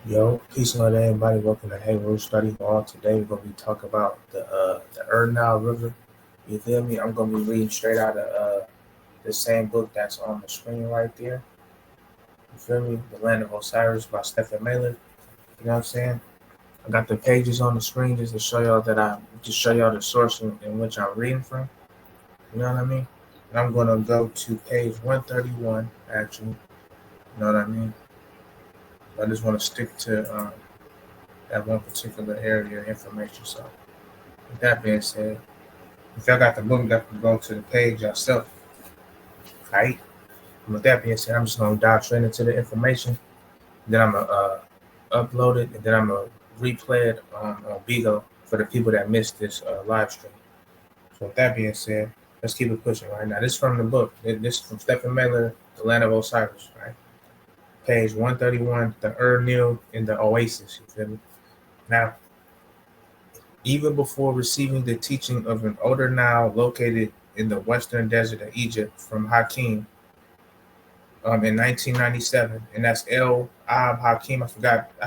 Yo, peace and love to everybody. Welcome to Hey Rule Study Hall. Today we're gonna be talking about the Nile River. You feel me? I'm gonna be reading straight out of the same book that's on the screen right there. You feel me? The Land of Osiris by Stephen Mailer. You know what I'm saying? I got the pages on the screen just to show y'all that I just show y'all the source in which I'm reading from. You know what I mean? And I'm gonna go to page 131 actually. You know what I mean? I just want to stick to that one particular area of information. So with that being said, if y'all got the book, you got to go to the page yourself. Right? And with that being said, I'm just gonna dive straight into the information. Then I'm gonna upload it, and then I'm gonna replay it on Bigo for the people that missed this live stream. So with that being said, let's keep it pushing right now. This is from the book. This is from Stephen Mailer, The Land of Osiris. Right? Page 131, the Nil in the Oasis. You feel me? Now, even before receiving the teaching of an older Nile located in the western desert of Egypt from Hakim in 1997, and that's El Ab Hakim. I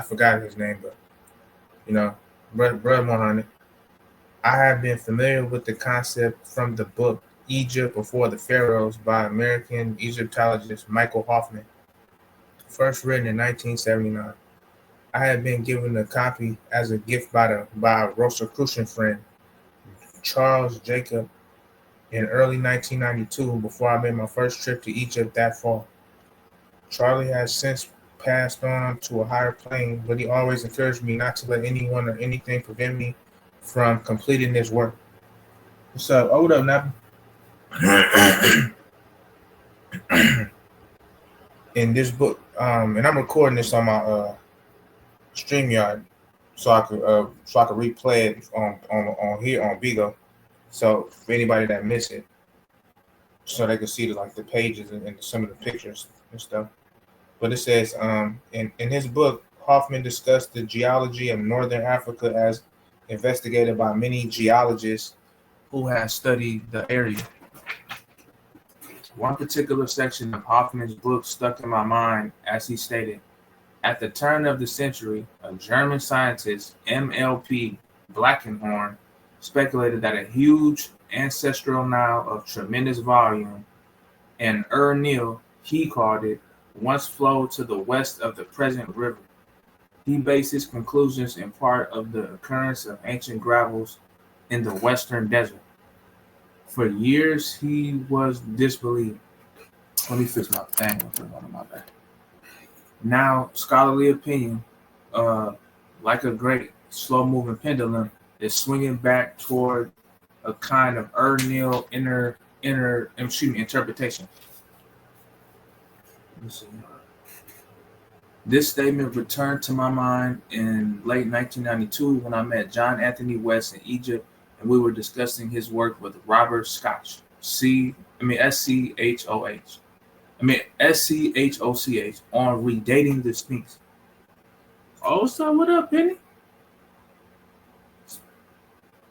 forgot his name, but you know, brother Mohammed. I have been familiar with the concept from the book Egypt Before the Pharaohs by American Egyptologist Michael Hoffman, first written in 1979. I had been given a copy as a gift by a Rosicrucian friend, Charles Jacob, in early 1992 before I made my first trip to Egypt that fall. Charlie has since passed on to a higher plane, but he always encouraged me not to let anyone or anything prevent me from completing this work. What's up? Oh, what up, Nappy? In this book, and I'm recording this on my StreamYard, so I could replay it on here on Bigo. So for anybody that missed it, so they could see the pages and some of the pictures and stuff. But it says in his book, Hoffman discussed the geology of northern Africa as investigated by many geologists who have studied the area. One particular section of Hoffman's book stuck in my mind as he stated, at the turn of the century, a German scientist, MLP Blackenhorn, speculated that a huge ancestral Nile of tremendous volume, and Nil, he called it, once flowed to the west of the present river. He based his conclusions in part of the occurrence of ancient gravels in the western desert. For years, he was disbelieved. Let me fix my thing. On my back. Now, scholarly opinion, uh, like a great slow-moving pendulum, is swinging back toward a kind of Nil interpretation. Let me see. This statement returned to my mind in late 1992 when I met John Anthony West in Egypt, and we were discussing his work with Robert Schoch. SCHOCH on redating the Sphinx. Oh, so what up, Penny?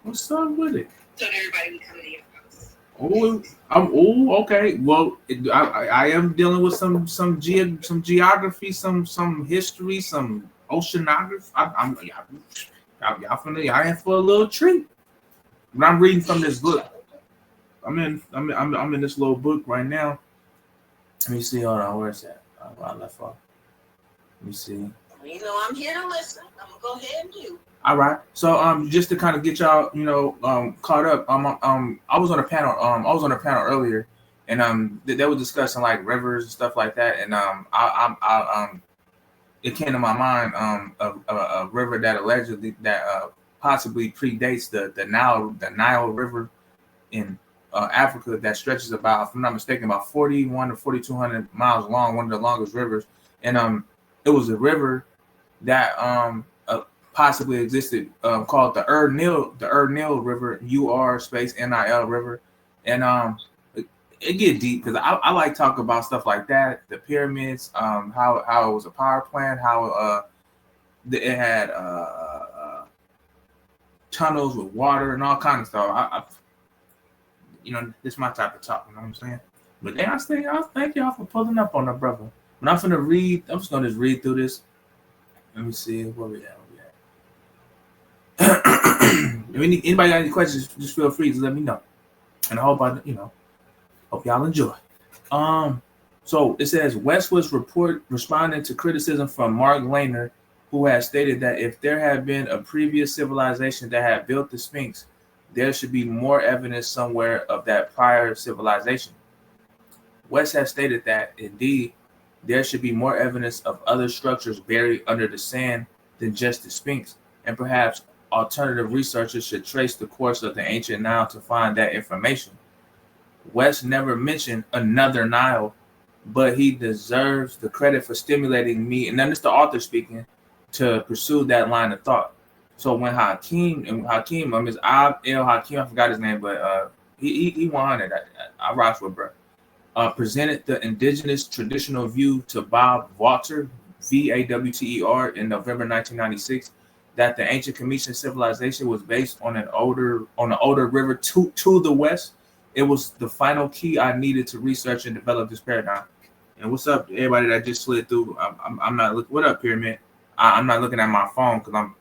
What's up with it? So everybody be coming to your house. Okay. Well, I am dealing with some geography, some history, some oceanography. Y'all familiar? I am for a little treat. But I'm reading from this book. I'm in this little book right now. Let me see. Hold on, where's that? I left off. Let me see. You know, I'm here to listen. I'm gonna go ahead and do. All right. So just to kind of get y'all, caught up. I was on a panel. I was on a panel earlier, and they were discussing like rivers and stuff like that, and it came to my mind a river that allegedly that possibly predates the Nile River in Africa that stretches about, if I'm not mistaken, about 41 to 4,200 miles long, one of the longest rivers, and it was a river that possibly existed called the Nile River, space Nil River, and it get deep because I like talk about stuff like that, the pyramids, how it was a power plant, how it had tunnels with water and all kind of stuff. This is my type of talk. You know what I'm saying? But then I thank y'all for pulling up on the brother. When I'm just gonna read through this. Let me see where we at. If anybody got any questions, just feel free to let me know. And I hope hope y'all enjoy. So it says West was responding to criticism from Mark Lehner, who has stated that if there had been a previous civilization that had built the Sphinx, there should be more evidence somewhere of that prior civilization. West has stated that indeed there should be more evidence of other structures buried under the sand than just the Sphinx, and perhaps alternative researchers should trace the course of the ancient Nile to find that information. West never mentioned another Nile, but he deserves the credit for stimulating me, and then it's the author speaking, to pursue that line of thought. So when Hakeem, Ms. El Hakeem, I forgot his name, but he 100. I rock with bro. Presented the indigenous traditional view to Bob Walter, Vawter, in November 1996, that the ancient Cometian civilization was based on an older river to the west. It was the final key I needed to research and develop this paradigm. And what's up, everybody that just slid through? I'm not looking. What up, Pyramid? I'm not looking at my phone because I'm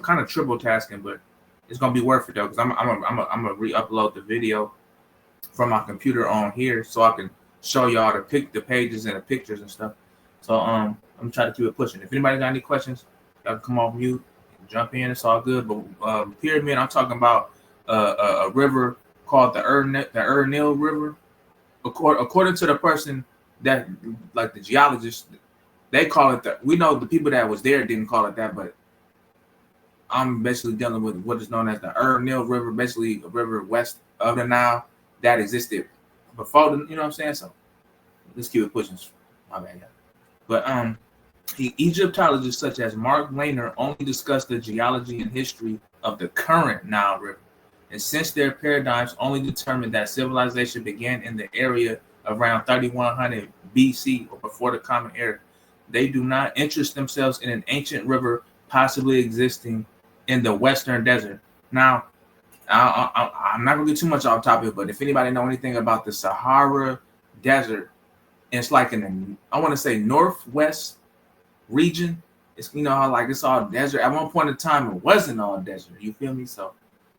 kind of triple tasking, but it's gonna be worth it though because I'm gonna re-upload the video from my computer on here so I can show y'all the pages and the pictures and stuff. So I'm gonna try to keep it pushing. If anybody got any questions, y'all can come off mute and jump in. It's all good. But Pyramid, I'm talking about a river called the Nile River. According to the person that, like the geologist, they call it we know the people that was there didn't call it that, but I'm basically dealing with what is known as the Nile River, basically a river west of the Nile that existed before the, you know what I'm saying? So let's keep it pushing. My bad, yeah. But Egyptologists such as Mark Lehner only discuss the geology and history of the current Nile River. And since their paradigms only determine that civilization began in the area around 3100 BC or before the Common Era, they do not interest themselves in an ancient river possibly existing in the Western Desert. Now, I'm not going to get too much off topic, but if anybody know anything about the Sahara Desert, it's like in the, I want to say northwest region. It's, you know how like it's all desert. At one point in time, it wasn't all desert. You feel me? So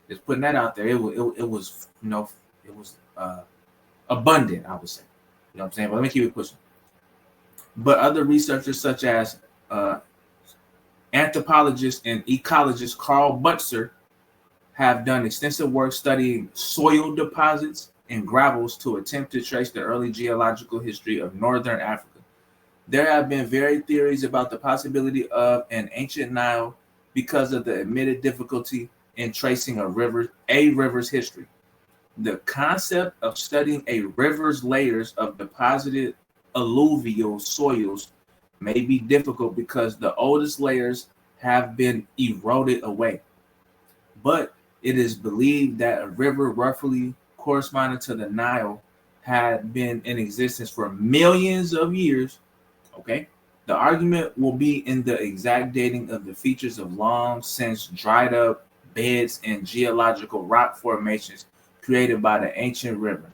just putting that out there. It was it was abundant, I would say. You know what I'm saying? But let me keep it pushing. But other researchers such as anthropologist and ecologist Carl Butzer have done extensive work studying soil deposits and gravels to attempt to trace the early geological history of northern Africa. There have been varied theories about the possibility of an ancient Nile because of the admitted difficulty in tracing a river's history. The concept of studying a river's layers of deposited alluvial soils may be difficult because the oldest layers have been eroded away. But it is believed that a river roughly corresponding to the Nile had been in existence for millions of years. Okay. The argument will be in the exact dating of the features of long since dried up beds and geological rock formations created by the ancient river.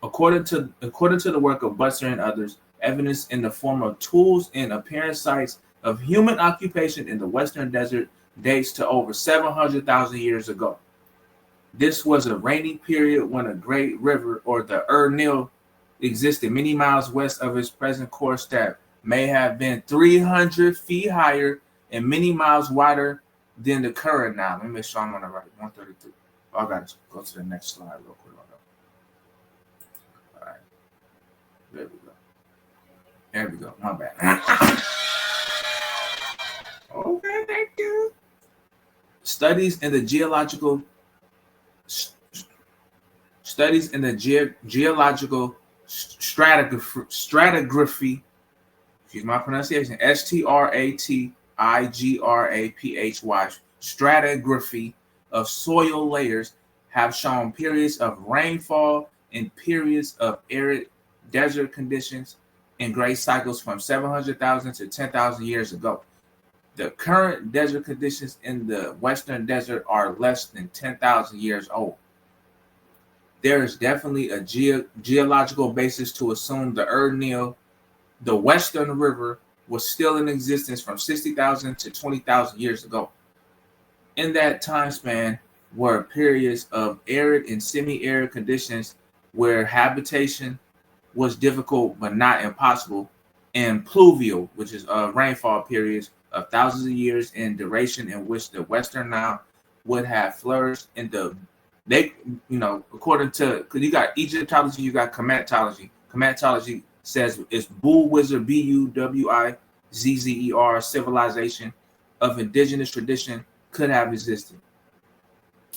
According to the work of Butzer and others, evidence in the form of tools and apparent sites of human occupation in the Western Desert dates to over 700,000 years ago. This was a rainy period when a great river, or the Nile, existed many miles west of its present course that may have been 300 feet higher and many miles wider than the current Nile. Let me make sure I'm on the right. 133. I got to go to the next slide real quick. All right. There we go. There we go. My bad. Okay, thank you. Studies in the geological stratigraphy, excuse my pronunciation, stratigraphy, stratigraphy of soil layers have shown periods of rainfall and periods of arid desert conditions in great cycles from 700,000 to 10,000 years ago. The current desert conditions in the Western Desert are less than 10,000 years old. There is definitely a geological basis to assume the Nile, the Western River, was still in existence from 60,000 to 20,000 years ago. In that time span were periods of arid and semi-arid conditions where habitation was difficult but not impossible, and pluvial, which is rainfall periods of thousands of years in duration in which the Western Nile would have flourished in the they according to, because you got Egyptology, you got cometology. Cometology says it's Bullwizard, Buwizzer, civilization of indigenous tradition could have existed.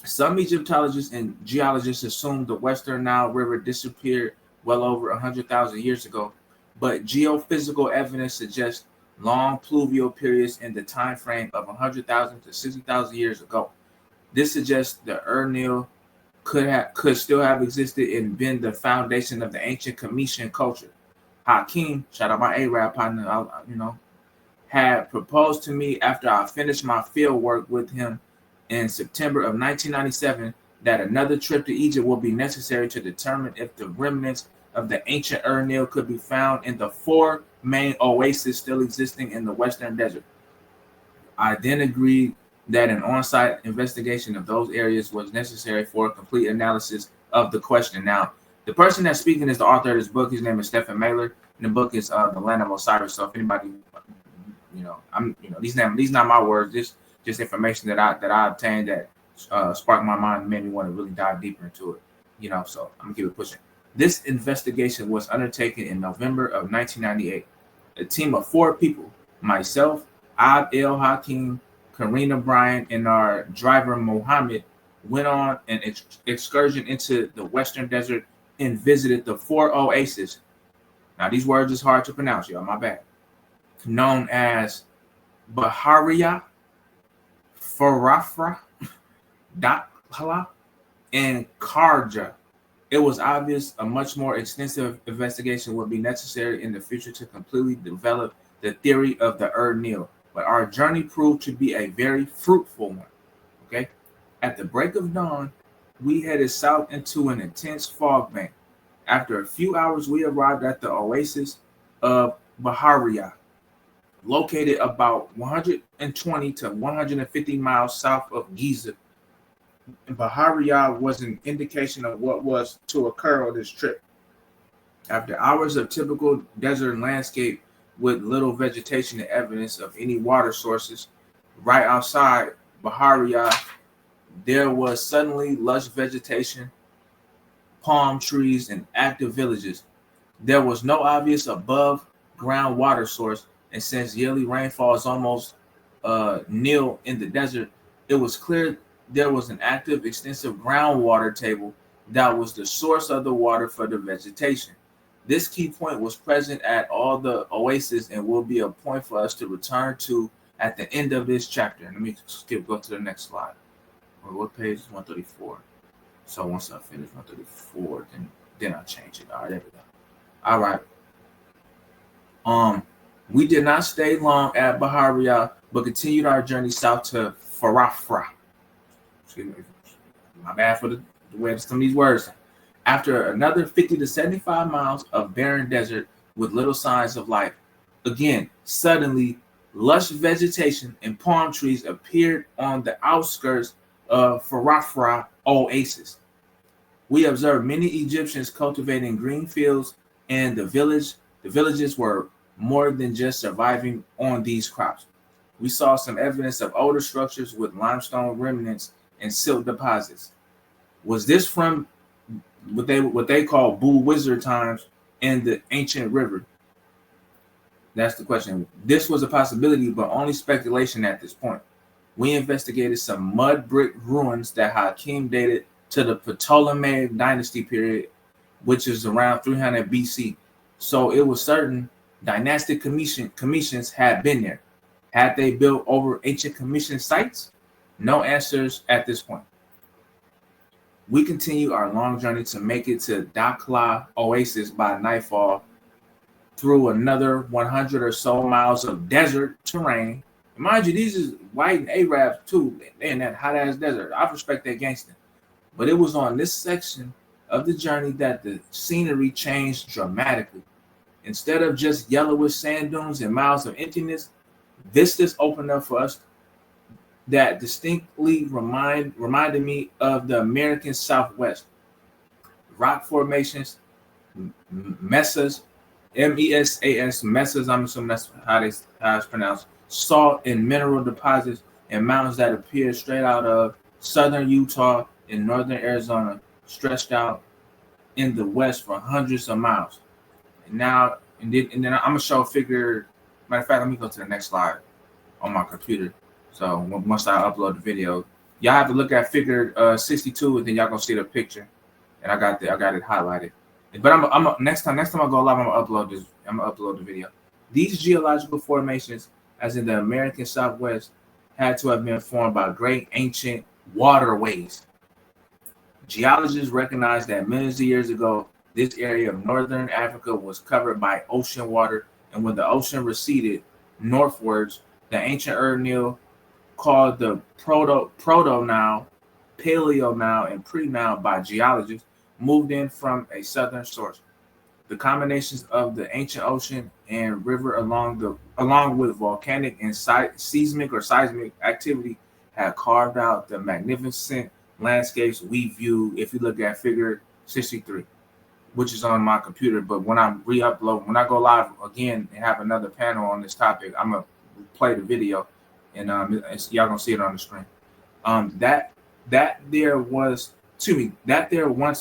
Some Egyptologists and geologists assume the Western Nile River disappeared well over 100,000 years ago, but geophysical evidence suggests long pluvial periods in the time frame of 100,000 to 60,000 years ago. This suggests the Nile could still have existed and been the foundation of the ancient Cometian culture. Hakeem, shout out my Arab partner, had proposed to me after I finished my field work with him in September of 1997 that another trip to Egypt would be necessary to determine if the remnants of the ancient Nile could be found in the 4 main oases still existing in the Western Desert. I then agreed that an on-site investigation of those areas was necessary for a complete analysis of the question. Now, the person that's speaking is the author of this book. His name is Stephen Mailer, and the book is The Land of Osiris. So if anybody, these not my words. This just information that I obtained that sparked my mind and made me want to really dive deeper into it. So I'm gonna keep it pushing. This investigation was undertaken in November of 1998. A team of 4 people, myself, Abd El Hakim, Karina Bryant, and our driver Mohammed, went on an excursion into the Western Desert and visited the 4 oases. Now, these words is hard to pronounce, y'all, my bad. Known as Bahariya, Farafra, Dakhla, and Karja. It was obvious a much more extensive investigation would be necessary in the future to completely develop the theory of the Nile, but our journey proved to be a very fruitful one. Okay, at the break of dawn, we headed south into an intense fog bank. After a few hours, we arrived at the oasis of Bahariya, located about 120 to 150 miles south of Giza. Bahariya was an indication of what was to occur on this trip. After hours of typical desert landscape with little vegetation and evidence of any water sources, right outside Bahariya, there was suddenly lush vegetation, palm trees, and active villages. There was no obvious above ground water source, and since yearly rainfall is almost nil in the desert, it was clear there was an active, extensive groundwater table that was the source of the water for the vegetation. This key point was present at all the oases and will be a point for us to return to at the end of this chapter. Let me go to the next slide. What page is 134? So once I finish 134, then I'll change it. All right, there we go. All right. We did not stay long at Bahariya, but continued our journey south to Farafra. Excuse me, my bad for the way of some of these words. After another 50 to 75 miles of barren desert with little signs of life, again, suddenly lush vegetation and palm trees appeared on the outskirts of Farafra oasis. We observed many Egyptians cultivating green fields, and the villages were more than just surviving on these crops. We saw some evidence of older structures with limestone remnants and silt deposits. Was this from what they call Bullwizard times in the ancient river? That's the question. This was a possibility, but only speculation at this point. We investigated some mud brick ruins that Hakim dated to the Ptolemaic dynasty period, which is around 300 BC. So it was certain dynastic Cometians had been there. Had they built over ancient Cometian sites? No answers at this point. We continue our long journey to make it to Dakhla Oasis by nightfall through another 100 or so miles of desert terrain. Mind you, these is white and Arabs too. They in that hot ass desert. I respect that gangster. But it was on this section of the journey that the scenery changed dramatically. Instead of just yellowish sand dunes and miles of emptiness, vistas opened up for us that distinctly reminded me of the American Southwest. Rock formations, mesas, MESAS, mesas, I'm assuming that's how it's pronounced, salt and mineral deposits and mountains that appear straight out of southern Utah and northern Arizona, stretched out in the west for hundreds of miles. And then I'm gonna show a figure. Matter of fact, let me go to the next slide on my computer. So once I upload the video, y'all have to look at figure 62, and then y'all gonna see the picture. And I got it highlighted. But I'm next time I go live, I'm gonna upload the video. These geological formations, as in the American Southwest, had to have been formed by great ancient waterways. Geologists recognized that millions of years ago, this area of northern Africa was covered by ocean water, and when the ocean receded northwards, the ancient Nile, called the Proto-Nile, Paleo-Nile, and Pre-Nile by geologists, moved in from a southern source. The combinations of the ancient ocean and river along with volcanic and seismic activity have carved out the magnificent landscapes we view if you look at figure 63, which is on my computer. But when I go live again and have another panel on this topic, I'm gonna play the video, and y'all gonna see it on the screen. That there once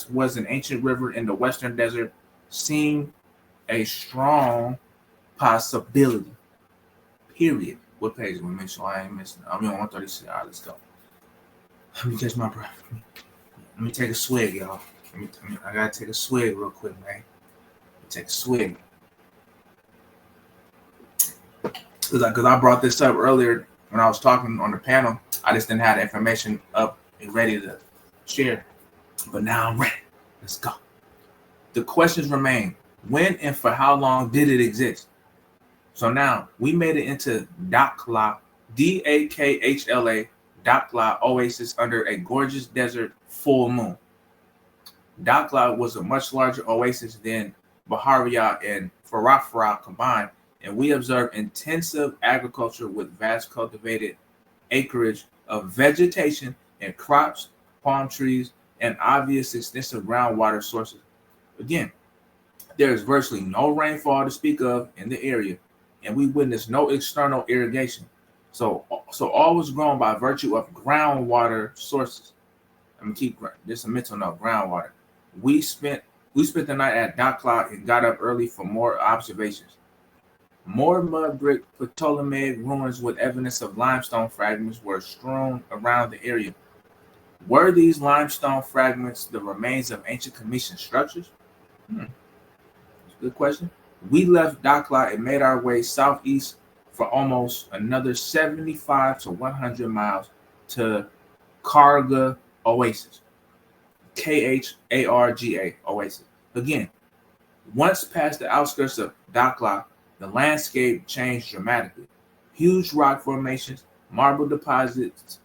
was an ancient river in the western desert seemed a strong possibility. Period. What page? Let me make sure I ain't missing. I'm on 136. All right, let's go. Let me catch my breath. Let me take a swig, y'all. I gotta take a swig real quick, man. Take a swig. Because I brought this up earlier when I was talking on the panel. I just didn't have the information up and ready to share. But now I'm ready. Let's go. The questions remain. When and for how long did it exist? So now we made it into Dakhla, Dakhla, Dakhla Oasis under a gorgeous desert full moon. Dakhla was a much larger oasis than Bahariya and Farafra combined, and we observed intensive agriculture with vast cultivated acreage of vegetation and crops, palm trees, and obvious extensive groundwater sources. Again, there is virtually no rainfall to speak of in the area, and we witnessed no external irrigation. So all was grown by virtue of groundwater sources. I'm gonna keep this a mental note. Groundwater. We spent the night at Dakhla and got up early for more observations. More mud brick Ptolemaic ruins with evidence of limestone fragments were strewn around the area. Were these limestone fragments the remains of ancient Commission structures? That's a good question. We left Dakhla and made our way southeast for almost another 75 to 100 miles to Kharga Oasis. Kharga Oasis. Again, once past the outskirts of Dakhla, the landscape changed dramatically. Huge rock formations, marble deposits,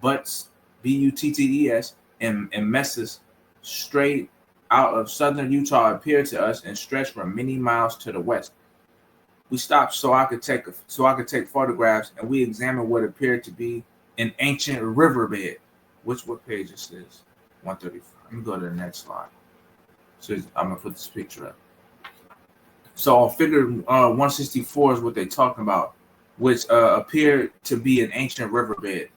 butts, Butts, and mesas straight out of southern Utah appeared to us and stretched for many miles to the west. We stopped so I could take photographs, and we examined what appeared to be an ancient riverbed. What page is this? 135. Let me go to the next slide. So I'm gonna put this picture up. So figure 164 is what they're talking about, which appeared to be an ancient riverbed.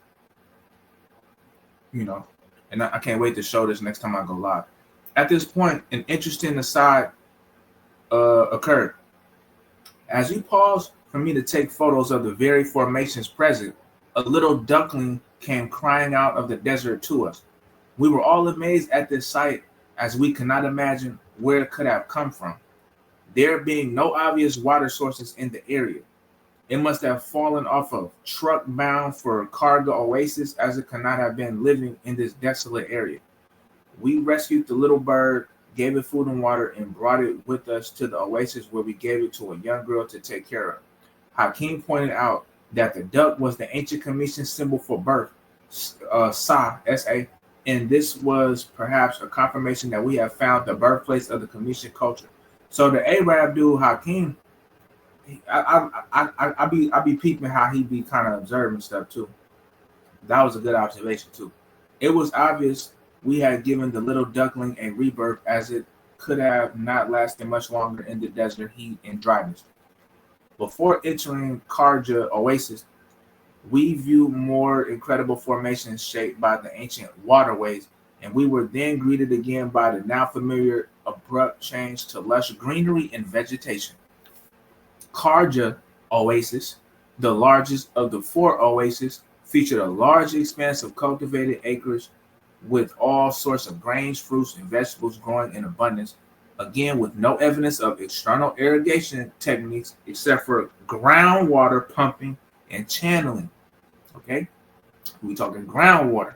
And I can't wait to show this next time I go live. At this point, an interesting aside occurred. As we paused for me to take photos of the very formations present, a little duckling came crying out of the desert to us. We were all amazed at this sight, as we could not imagine where it could have come from. There being no obvious water sources in the area, it must have fallen off a truck bound for Kharga Oasis, as it could not have been living in this desolate area. We rescued the little bird, gave it food and water, and brought it with us to the oasis, where we gave it to a young girl to take care of. Hakeem pointed out that the duck was the ancient Commission symbol for birth, Sa, S-A, and this was perhaps a confirmation that we have found the birthplace of the Commission culture. So the Arab dude Hakeem, I be peeping how he be kind of observing stuff too. That was a good observation too. It was obvious we had given the little duckling a rebirth, as it could have not lasted much longer in the desert heat and dryness. Before entering Karja Oasis, we viewed more incredible formations shaped by the ancient waterways, and we were then greeted again by the now familiar abrupt change to lush greenery and vegetation. Karja Oasis, the largest of the four oases, featured a large expanse of cultivated acreage with all sorts of grains, fruits, and vegetables growing in abundance, again with no evidence of external irrigation techniques except for groundwater pumping and channeling. Okay, we talking groundwater.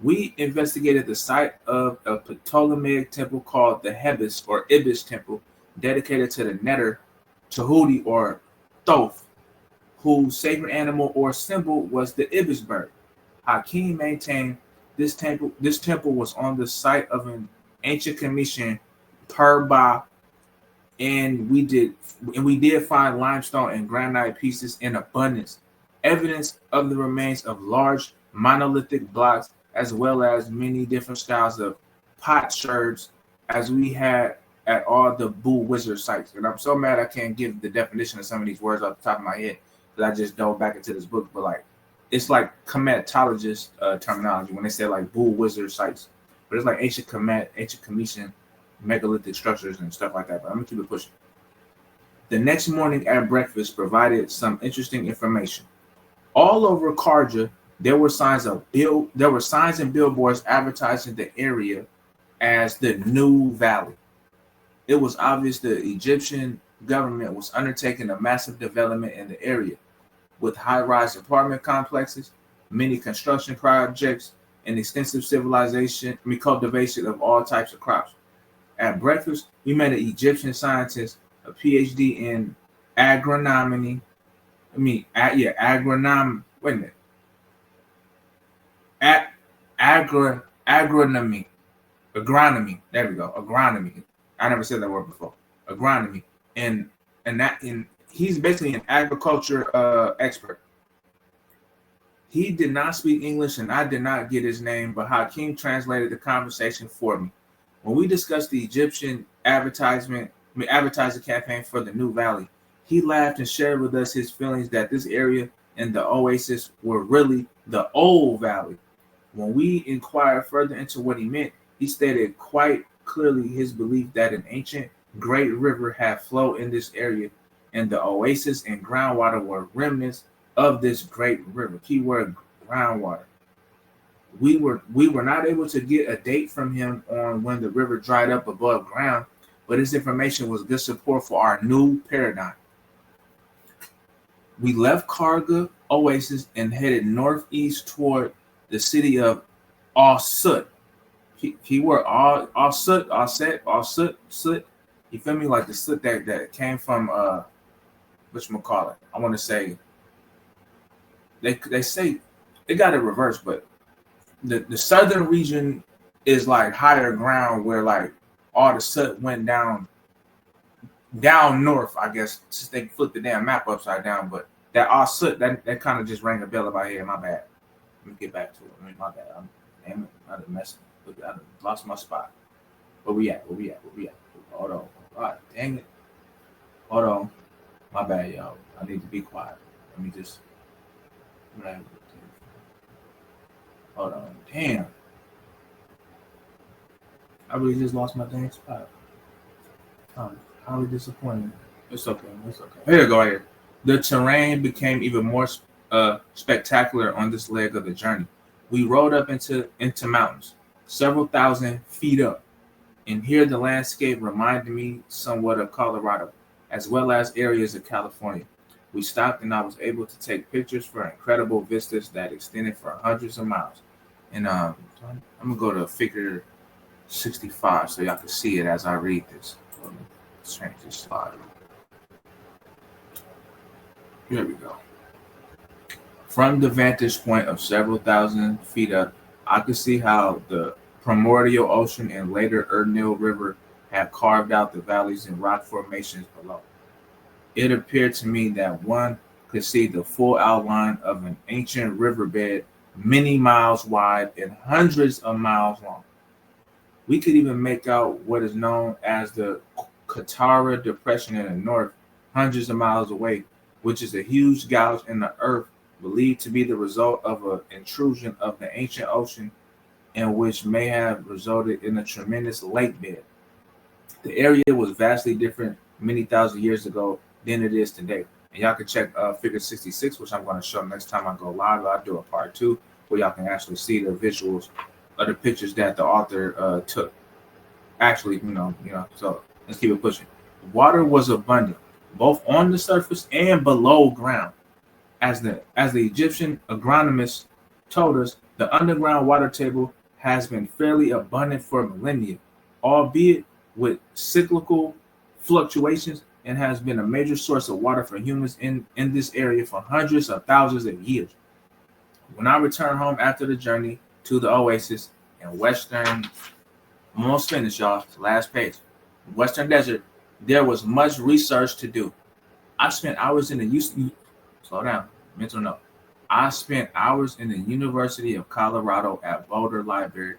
We investigated the site of a Ptolemaic temple called the Hebes or Ibis temple, dedicated to the Neter, Tahuti, or Thoth, whose sacred animal or symbol was the ibis bird. Hakim maintained this temple was on the site of an ancient commission Perba, and we did find limestone and granite pieces in abundance, evidence of the remains of large monolithic blocks, as well as many different styles of potsherds, as we had at all the Boo Wizard sites. And I'm so mad I can't give the definition of some of these words off the top of my head because I just dove back into this book. But like, it's like cometologist terminology when they say like Boo Wizard sites, but it's like ancient comet, ancient commission, megalithic structures and stuff like that. But I'm gonna keep it pushing. The next morning at breakfast provided some interesting information. All over Karja, there were signs and billboards advertising the area as the New Valley. It was obvious the Egyptian government was undertaking a massive development in the area, with high-rise apartment complexes, many construction projects, and extensive cultivation of all types of crops. At breakfast, we met an Egyptian scientist, a PhD in agronomy. Agronom. Wait a minute. Agronomy. Agronomy. There we go. Agronomy. I never said that word before. Agronomy. And he's basically an agriculture expert. He did not speak English, and I did not get his name, but Hakeem translated the conversation for me. When we discussed the Egyptian advertising campaign for the New Valley, he laughed and shared with us his feelings that this area and the oasis were really the old valley. When we inquired further into what he meant, he stated quite clearly his belief that an ancient great river had flowed in this area, and the oasis and groundwater were remnants of this great river. Keyword groundwater. We were not able to get a date from him on when the river dried up above ground, but his information was good support for our new paradigm. We left Karga Oasis and headed northeast toward the city of Al-Sut. Keyword Al-Sut, Soot. You feel me? Like the soot that came from whatchamacallit. I want to say they say they got it reversed, but the southern region is like higher ground where like all the soot went down north, I guess, since they flipped the damn map upside down. But that all soot that kind of just rang a bell in my head. My bad. Let me get back to it. My bad. I done messed. I done lost my spot. Where we at? Hold on. All right, dang it. Hold on. My bad, y'all. I need to be quiet. Let me just. Hold on. Damn. I really just lost my dang spot. I'm highly disappointed. It's okay. Here you go. Here. The terrain became even more spectacular on this leg of the journey. We rode up into mountains, several thousand feet up, and here the landscape reminded me somewhat of Colorado, as well as areas of California. We stopped and I was able to take pictures for incredible vistas that extended for hundreds of miles. And I'm gonna go to figure 65 so y'all can see it as I read this. Let's change this slide. Here we go. From the vantage point of several thousand feet up, I could see how the primordial ocean and later Nile River had carved out the valleys and rock formations below. It appeared to me that one could see the full outline of an ancient riverbed many miles wide and hundreds of miles long. We could even make out what is known as the Katara Depression in the north, hundreds of miles away, which is a huge gouge in the earth believed to be the result of an intrusion of the ancient ocean and which may have resulted in a tremendous lake bed. The area was vastly different many thousand years ago than it is today. And y'all can check figure 66, which I'm going to show next time I go live. I'll do a part 2 where y'all can actually see the visuals of the pictures that the author took. Actually, so let's keep it pushing. Water was abundant, both on the surface and below ground. As the Egyptian agronomists told us, the underground water table has been fairly abundant for millennia, albeit with cyclical fluctuations, and has been a major source of water for humans in this area for hundreds of thousands of years. When I returned home after the journey to the oasis in Western, I'm almost finished, y'all. Last page. Western Desert, there was much research to do. I spent hours in the slow down, mental note. I spent hours in the University of Colorado at Boulder Library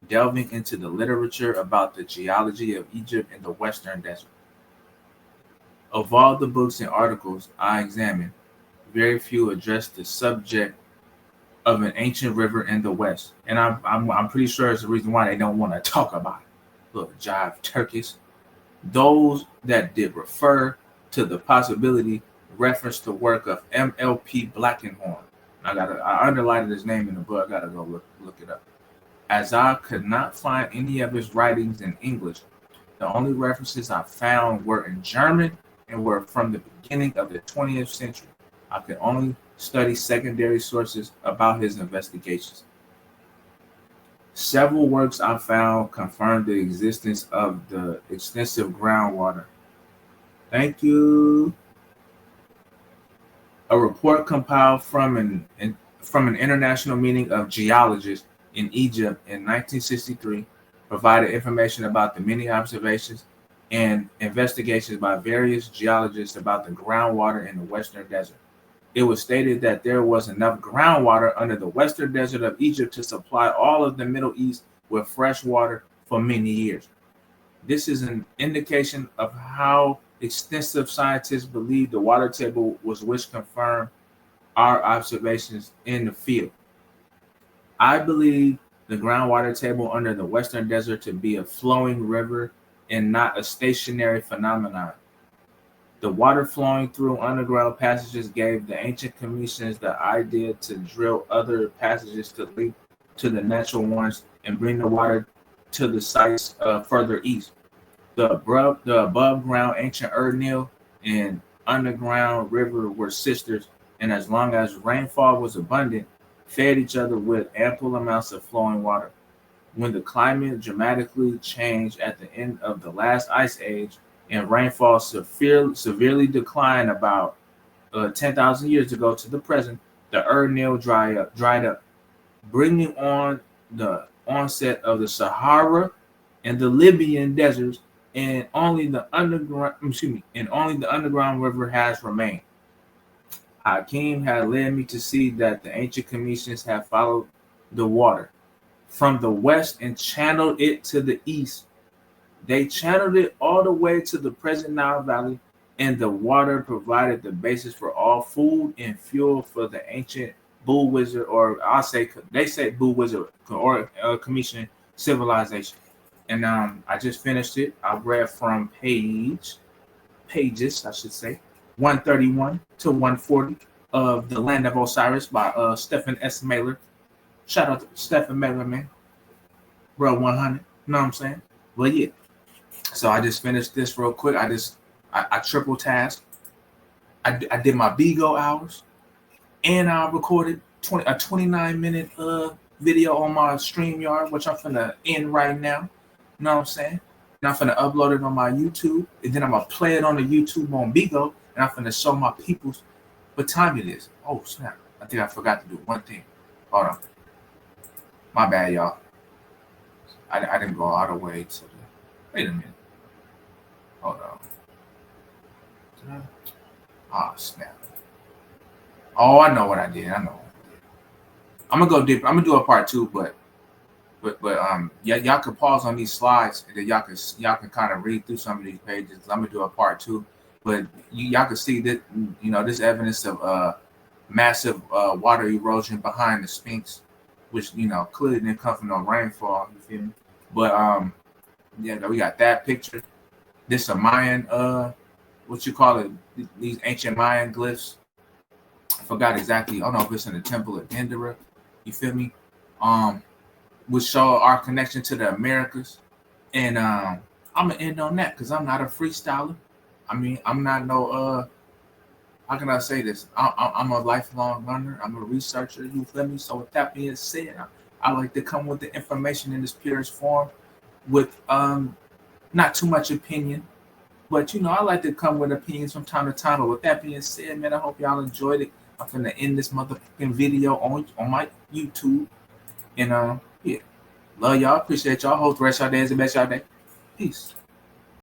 delving into the literature about the geology of Egypt and the Western Desert. Of all the books and articles I examined, very few addressed the subject of an ancient river in the West. And I'm pretty sure it's the reason why they don't want to talk about it. Look, jive turkeys. Those that did refer to the possibility referenced the work of M.L.P. Blackenhorn. I underlined his name in the book. I gotta go look it up. As I could not find any of his writings in English, the only references I found were in German and were from the beginning of the 20th century. I could only study secondary sources about his investigations. Several works I found confirmed the existence of the extensive groundwater. Thank you. A report compiled from an international meeting of geologists in Egypt in 1963 provided information about the many observations and investigations by various geologists about the groundwater in the Western Desert. It was stated that there was enough groundwater under the Western Desert of Egypt to supply all of the Middle East with fresh water for many years. This is an indication of how extensive scientists believe the water table was, which confirmed our observations in the field. I believe the groundwater table under the Western Desert to be a flowing river and not a stationary phenomenon. The water flowing through underground passages gave the ancient Commissions the idea to drill other passages to lead to the natural ones and bring the water to the sites further east. The above ground ancient Nile and underground river were sisters, and as long as rainfall was abundant, fed each other with ample amounts of flowing water. When the climate dramatically changed at the end of the last ice age and rainfall severely declined about 10,000 years ago to the present, the Nile dried up, bringing on the onset of the Sahara and the Libyan deserts, and only the underground river has remained. Hakim had led me to see that the ancient Commissions had followed the water from the west and channeled it to the east. They channeled it all the way to the present Nile Valley, and the water provided the basis for all food and fuel for the ancient Bull Wizard, or they say Bull Wizard or Commission civilization. And I just finished it. I read from pages, I should say, 131 to 140 of The Land of Osiris by Stephen S. Mailer. Shout out to Stephen Mailer, man. Bro, 100. You know what I'm saying? But yeah. So I just finished this real quick. I triple tasked. I did my Bigo hours, and I recorded a 29-minute video on my StreamYard, which I'm finna end right now. You know what I'm saying? And I'm finna upload it on my YouTube, and then I'm gonna play it on the YouTube on Bigo, and I'm finna show my peoples what time it is. Oh snap! I think I forgot to do one thing. Hold on. My bad, y'all. I didn't go all the way to the. Wait a minute. Hold on. Oh snap. Oh, I know what I did. I know. I'm gonna go deep. I'm gonna do a part two, but yeah, y'all can pause on these slides and then y'all can kind of read through some of these pages. I'm gonna do a part two, but y'all can see that this evidence of massive water erosion behind the Sphinx, which clearly didn't come from no rainfall. You feel me? But yeah, we got that picture. This a Mayan what you call it? These ancient Mayan glyphs. I forgot exactly. I don't know if it's in the Temple of Dendera. You feel me? Which show our connection to the Americas. And I'm gonna end on that because I'm not a freestyler. I mean, I'm not no how can I say this? I'm a lifelong learner. I'm a researcher. You feel me? So with that being said, I like to come with the information in its purest form, with not too much opinion, but I like to come with opinions from time to time. But with that being said, man, I hope y'all enjoyed it. I'm gonna end this motherfucking video on my YouTube, and yeah, love y'all. Appreciate y'all. Hope the rest of y'all day is the best y'all day. Peace.